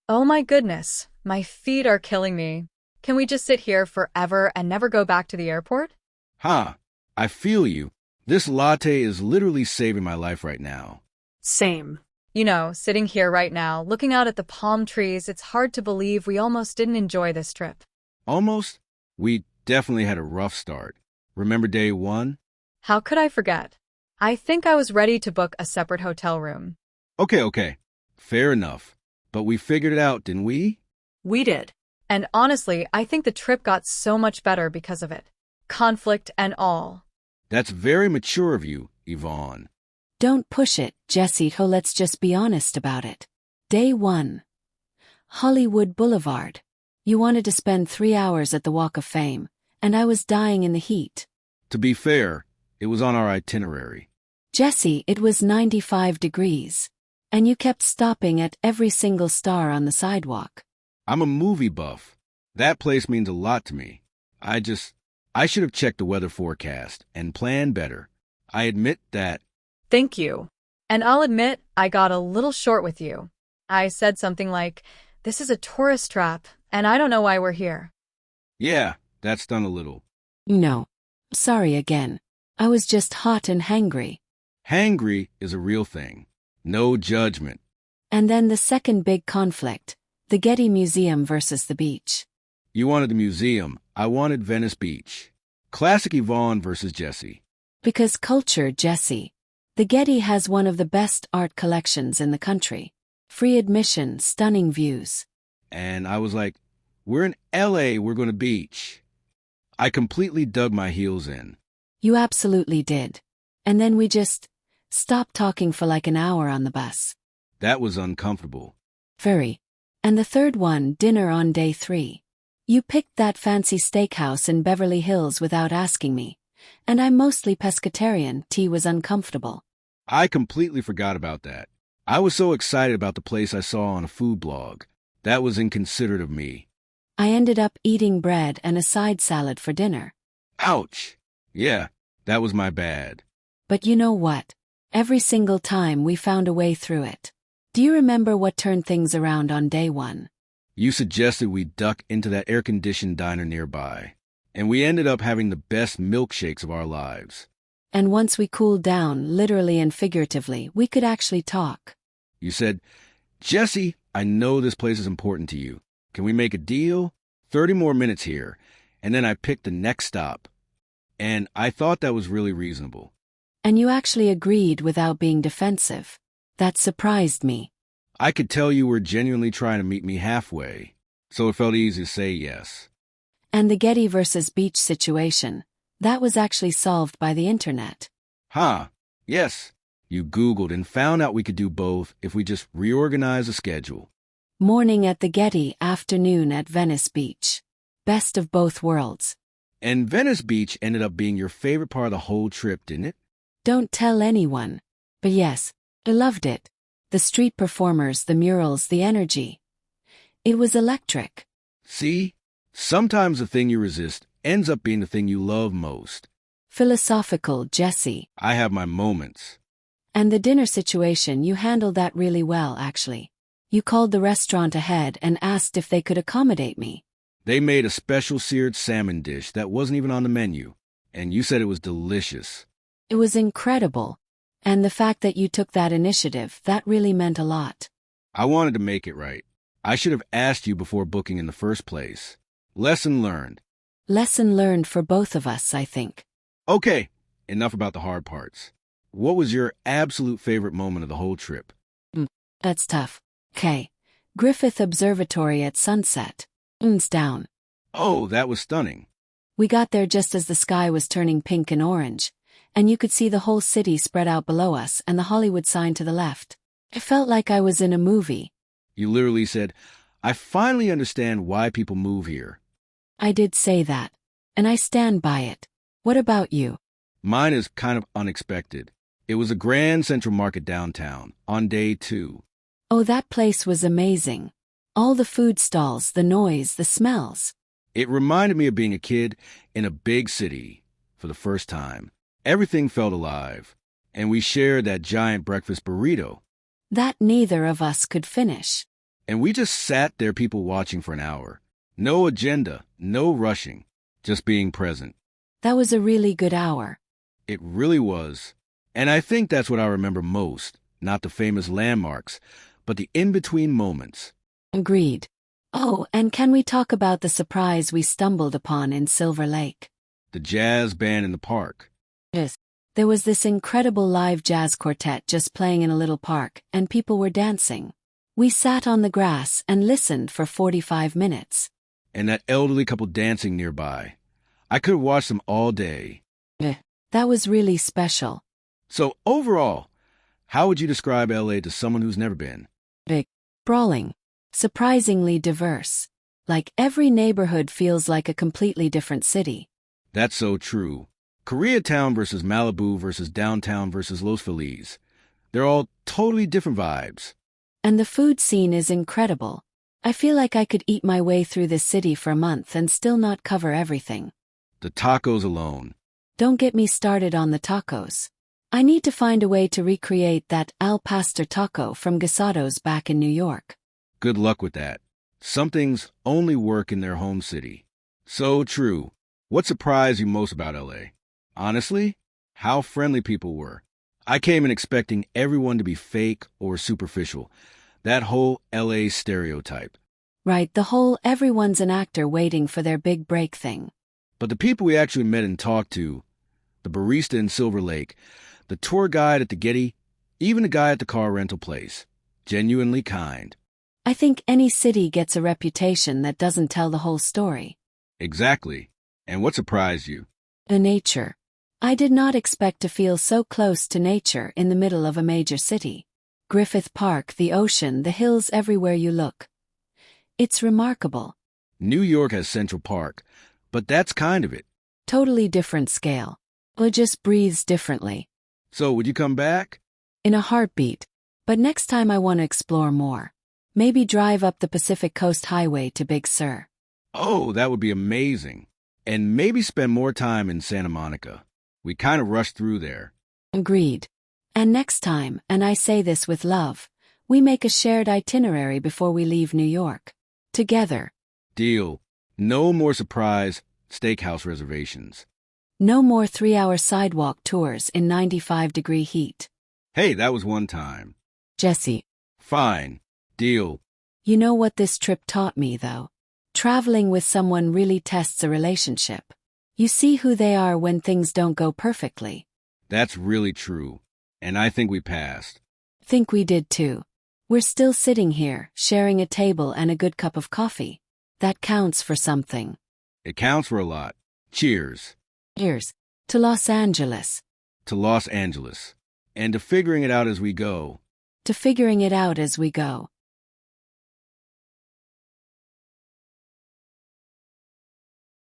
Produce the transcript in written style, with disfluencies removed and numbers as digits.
Oh my goodness, my feet are killing me. Can we just sit here forever and never go back to the airport? Ha! I feel you. This latte is literally saving my life right now. Same. Sitting here right now, looking out at the palm trees, it's hard to believe we almost didn't enjoy this trip. Almost? We definitely had a rough start. Remember day one? How could I forget? I think I was ready to book a separate hotel room. Okay. Fair enough. But we figured it out, didn't we? We did. And honestly, I think the trip got so much better because of it. Conflict and all. That's very mature of you, Yvonne. Don't push it, Jesse. Let's just be honest about it. Day 1. Hollywood Boulevard. You wanted to spend 3 hours at the Walk of Fame, and I was dying in the heat. To be fair, it was on our itinerary. Jesse, it was 95 degrees. And you kept stopping at every single star on the sidewalk. I'm a movie buff. That place means a lot to me. I should have checked the weather forecast and planned better. I admit that. Thank you. And I'll admit, I got a little short with you. I said something like, "This is a tourist trap, and I don't know why we're here." Yeah, that's done a little. No. Sorry again. I was just hot and hangry. Hangry is a real thing. No judgment. And then the second big conflict, the Getty Museum versus the beach. You wanted the museum. I wanted Venice Beach. Classic Yvonne versus Jesse. Because culture, Jesse. The Getty has one of the best art collections in the country. Free admission, stunning views. And I was like, we're in LA, we're going to beach. I completely dug my heels in. You absolutely did. And then we just stopped talking for like an hour on the bus. That was uncomfortable. Very. And the third one, dinner on day 3. You picked that fancy steakhouse in Beverly Hills without asking me. And I'm mostly pescatarian. Tea was uncomfortable. I completely forgot about that. I was so excited about the place I saw on a food blog. That was inconsiderate of me. I ended up eating bread and a side salad for dinner. Ouch. Yeah, that was my bad. But you know what? Every single time we found a way through it. Do you remember what turned things around on day 1? You suggested we duck into that air-conditioned diner nearby, and we ended up having the best milkshakes of our lives. And once we cooled down, literally and figuratively, we could actually talk. You said, "Jesse, I know this place is important to you. Can we make a deal? 30 more minutes here." And then I picked the next stop. And I thought that was really reasonable. And you actually agreed without being defensive. That surprised me. I could tell you were genuinely trying to meet me halfway, so it felt easy to say yes. And the Getty versus Beach situation, that was actually solved by the internet. Yes. You Googled and found out we could do both if we just reorganize the schedule. Morning at the Getty, afternoon at Venice Beach. Best of both worlds. And Venice Beach ended up being your favorite part of the whole trip, didn't it? Don't tell anyone. But yes, I loved it. The street performers, the murals, the energy. It was electric. See? Sometimes the thing you resist ends up being the thing you love most. Philosophical, Jesse. I have my moments. And the dinner situation, you handled that really well, actually. You called the restaurant ahead and asked if they could accommodate me. They made a special seared salmon dish that wasn't even on the menu, and you said it was delicious. It was incredible. And the fact that you took that initiative, that really meant a lot. I wanted to make it right. I should have asked you before booking in the first place. Lesson learned. Lesson learned for both of us, I think. Okay, enough about the hard parts. What was your absolute favorite moment of the whole trip? That's tough. Okay. Griffith Observatory at sunset. Down. Oh, that was stunning. We got there just as the sky was turning pink and orange, and you could see the whole city spread out below us and the Hollywood sign to the left. It felt like I was in a movie. You literally said, "I finally understand why people move here." I did say that, and I stand by it. What about you? Mine is kind of unexpected. It was a grand Central Market downtown on day 2. Oh, that place was amazing. All the food stalls, the noise, the smells. It reminded me of being a kid in a big city for the first time. Everything felt alive, and we shared that giant breakfast burrito. That neither of us could finish. And we just sat there, people watching for an hour. No agenda, no rushing, just being present. That was a really good hour. It really was. And I think that's what I remember most, not the famous landmarks, but the in-between moments. Agreed. Oh, and can we talk about the surprise we stumbled upon in Silver Lake? The jazz band in the park. Yes. There was this incredible live jazz quartet just playing in a little park, and people were dancing. We sat on the grass and listened for 45 minutes. And that elderly couple dancing nearby. I could have watched them all day. That was really special. So overall, how would you describe LA to someone who's never been? Big, brawling, surprisingly diverse. Like every neighborhood feels like a completely different city. That's so true. Koreatown versus Malibu versus downtown versus Los Feliz. They're all totally different vibes. And the food scene is incredible. I feel like I could eat my way through this city for a month and still not cover everything. The tacos alone. Don't get me started on the tacos. I need to find a way to recreate that al pastor taco from Guisado's back in New York. Good luck with that. Some things only work in their home city. So true. What surprised you most about LA? Honestly, how friendly people were. I came in expecting everyone to be fake or superficial. That whole LA stereotype. Right, the whole everyone's an actor waiting for their big break thing. But the people we actually met and talked to, the barista in Silver Lake, the tour guide at the Getty, even the guy at the car rental place, genuinely kind. I think any city gets a reputation that doesn't tell the whole story. Exactly. And what surprised you? The nature. I did not expect to feel so close to nature in the middle of a major city. Griffith Park, the ocean, the hills everywhere you look. It's remarkable. New York has Central Park, but that's kind of it. Totally different scale. It just breathes differently. So would you come back? In a heartbeat. But next time I want to explore more. Maybe drive up the Pacific Coast Highway to Big Sur. Oh, that would be amazing. And maybe spend more time in Santa Monica. We kind of rushed through there. Agreed. And next time, and I say this with love, we make a shared itinerary before we leave New York. Together. Deal. No more surprise steakhouse reservations. No more 3-hour sidewalk tours in 95-degree heat. Hey, that was one time. Jesse. Fine. Deal. You know what this trip taught me, though? Traveling with someone really tests a relationship. You see who they are when things don't go perfectly. That's really true. And I think we passed. Think we did too. We're still sitting here, sharing a table and a good cup of coffee. That counts for something. It counts for a lot. Cheers. Cheers. To Los Angeles. To Los Angeles. And to figuring it out as we go. To figuring it out as we go.